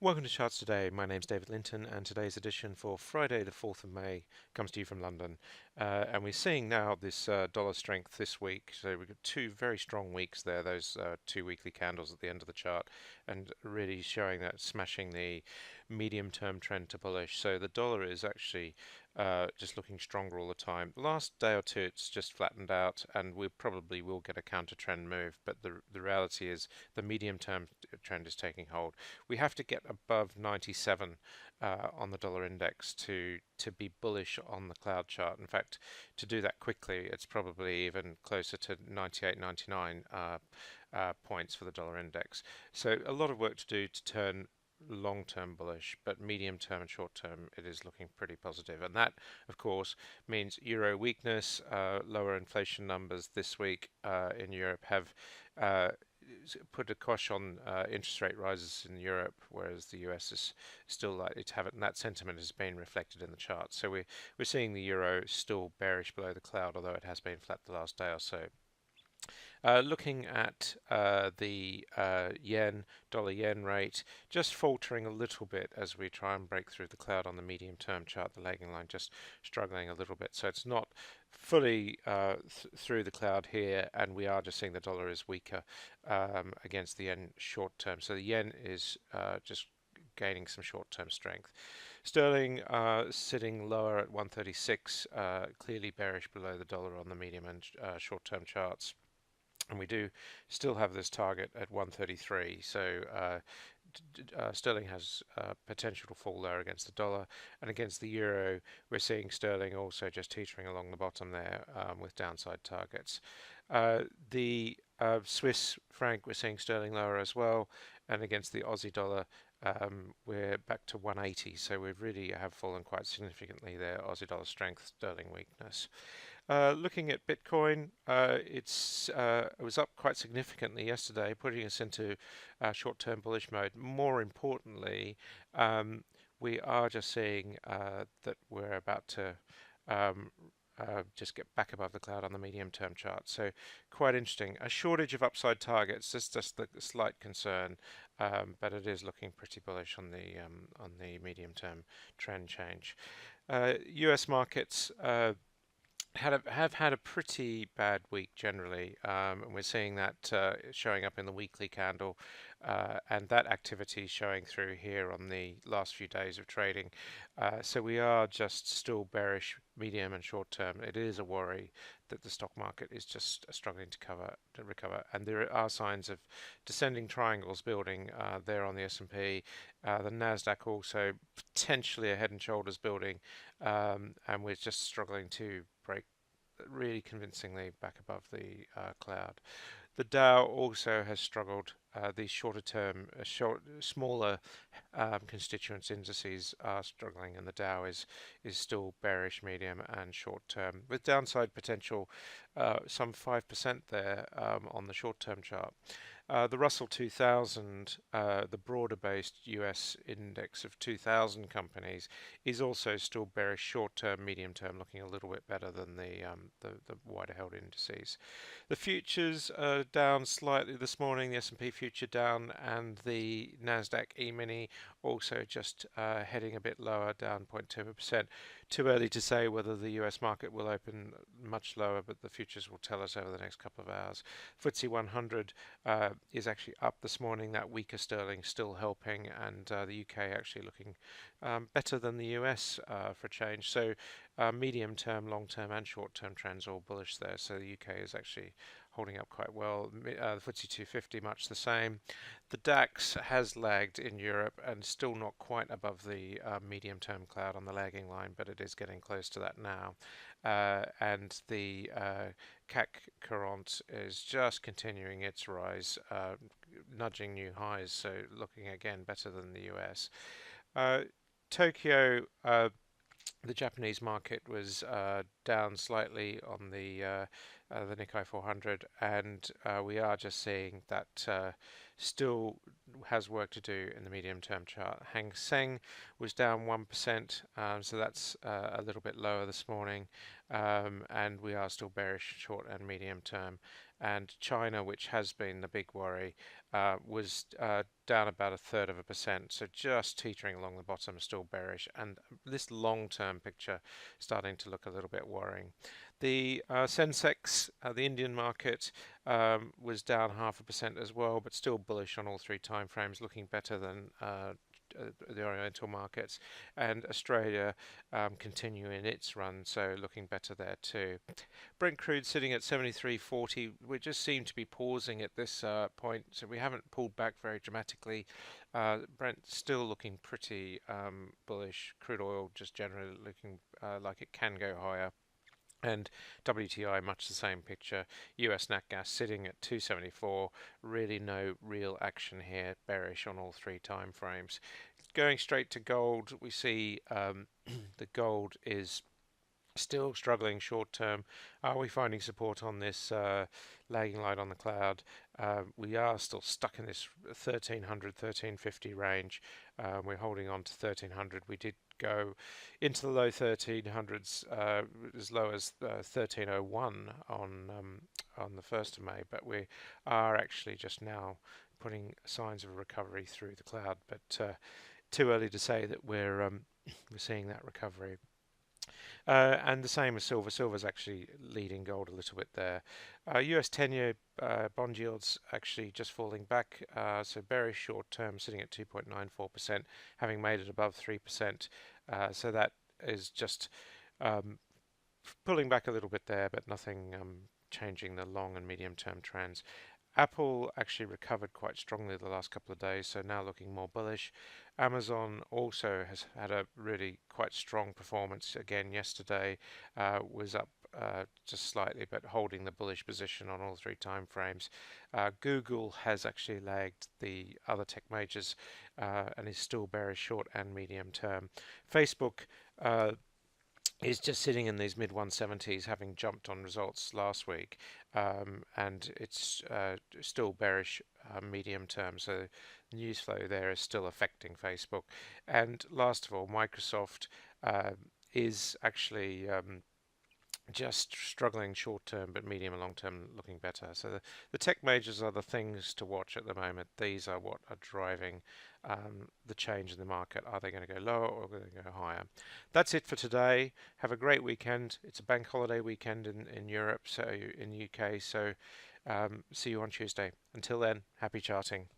Welcome to Charts Today. My name's David Linton, and today's edition for Friday, the 4th of May, comes to you from London. And we're seeing now this dollar strength this week. So we've got two very strong weeks there, those two weekly candles at the end of the chart, and really showing that smashing the medium-term trend to bullish. So the dollar is actually just looking stronger all the time. The last day or two, it's just flattened out, and we probably will get a counter trend move. But the reality is the medium-term trend is taking hold. We have to get above 97 on the dollar index to be bullish on the cloud chart. In fact, to do that quickly, it's probably even closer to 98, 99 points for the dollar index. So a lot of work to do to turn long-term bullish, but medium-term and short-term it is looking pretty positive. And that, of course, means euro weakness, lower inflation numbers this week in Europe have put a cosh on interest rate rises in Europe, whereas the US is still likely to have it, and that sentiment has been reflected in the chart. So we're seeing the euro still bearish below the cloud, although it has been flat the last day or so. Looking at the dollar yen rate, just faltering a little bit as we try and break through the cloud on the medium term chart, the lagging line just struggling a little bit. So it's not fully through the cloud here, and we are just seeing the dollar is weaker against the yen short term. So the yen is just gaining some short-term strength. Sterling sitting lower at 136, clearly bearish below the dollar on the medium and short-term charts. And we do still have this target at 133, so sterling has potential to fall there against the dollar, and against the euro we're seeing sterling also just teetering along the bottom there with downside targets. The Swiss franc, we're seeing sterling lower as well, and against the Aussie dollar we're back to 180, so we really have fallen quite significantly there. Aussie dollar strength, sterling weakness. Looking at Bitcoin, it was up quite significantly yesterday, putting us into short-term bullish mode. More importantly, we are just seeing that we're about to just get back above the cloud on the medium-term chart. So quite interesting. A shortage of upside targets. This is just the slight concern, but it is looking pretty bullish on the medium-term trend change. U.S. markets. Have had a pretty bad week generally, and we're seeing that showing up in the weekly candle, and that activity showing through here on the last few days of trading. So we are just still bearish, medium and short term. It is a worry that the stock market is just struggling to recover, and there are signs of descending triangles building there on the S&P. The Nasdaq also potentially a head and shoulders building, and we're just struggling to break really convincingly back above the cloud. The Dow also has struggled. The shorter term, smaller constituents indices are struggling, and the Dow is still bearish, medium and short term, with downside potential some 5% there on the short term chart. The Russell 2000, the broader-based US index of 2,000 companies, is also still bearish short-term, medium-term, looking a little bit better than the wider-held indices. The futures are down slightly this morning. The S&P future down, and the Nasdaq E-mini also just heading a bit lower, down 0.2%. Too early to say whether the US market will open much lower, but the futures will tell us over the next couple of hours. FTSE 100 is actually up this morning. That weaker sterling still helping, and the UK actually looking better than the US for a change. So medium term, long term and short term trends all bullish there. So the UK is actually holding up quite well. The FTSE 250 much the same. The DAX has lagged in Europe and still not quite above the medium-term cloud on the lagging line, but it is getting close to that now. And the CAC 40 is just continuing its rise, nudging new highs, so looking again better than the US. Tokyo, the Japanese market was down slightly on the Nikkei 400, and we are just seeing that still has work to do in the medium-term chart. Hang Seng was down 1%, so that's a little bit lower this morning, and we are still bearish short and medium term. and China, which has been the big worry, was down about 1/3%, so just teetering along the bottom, still bearish, and this long-term picture starting to look a little bit worrying. The Sensex, the Indian market, was down 0.5% as well, but still bullish on all three timeframes, looking better than the Oriental markets, and Australia continuing its run, so looking better there too. Brent crude sitting at 73.40. We just seem to be pausing at this point, so we haven't pulled back very dramatically. Brent still looking pretty bullish. Crude oil just generally looking like it can go higher. And WTI, much the same picture. US Natgas sitting at 274. Really no real action here. Bearish on all three time frames. Going straight to gold, we see the gold is still struggling short term. Are we finding support on this lagging light on the cloud? We are still stuck in this 1300, 1350 range. We're holding on to 1300. We did go into the low 1300s as low as 1301 on the 1st of May, but we are actually just now putting signs of a recovery through the cloud, but too early to say that we're seeing that recovery. And the same as silver. Silver's actually leading gold a little bit there. US 10-year bond yields actually just falling back, so bearish short term sitting at 2.94%, having made it above 3%. So that is just pulling back a little bit there, but nothing changing the long and medium term trends. Apple actually recovered quite strongly the last couple of days, so now looking more bullish. Amazon also has had a really quite strong performance again yesterday, was up just slightly, but holding the bullish position on all three time frames. Google has actually lagged the other tech majors and is still bearish short and medium term. Facebook is just sitting in these mid 170s, having jumped on results last week, and it's still bearish medium term. So the news flow there is still affecting Facebook. And last of all, Microsoft is actually just struggling short term, but medium and long term looking better. So the tech majors are the things to watch at the moment. These are what are driving the change in the market. Are they going to go lower or are they going to go higher? That's it for today. Have a great weekend. It's a bank holiday weekend in Europe, so in the UK. So see you on Tuesday. Until then, happy charting.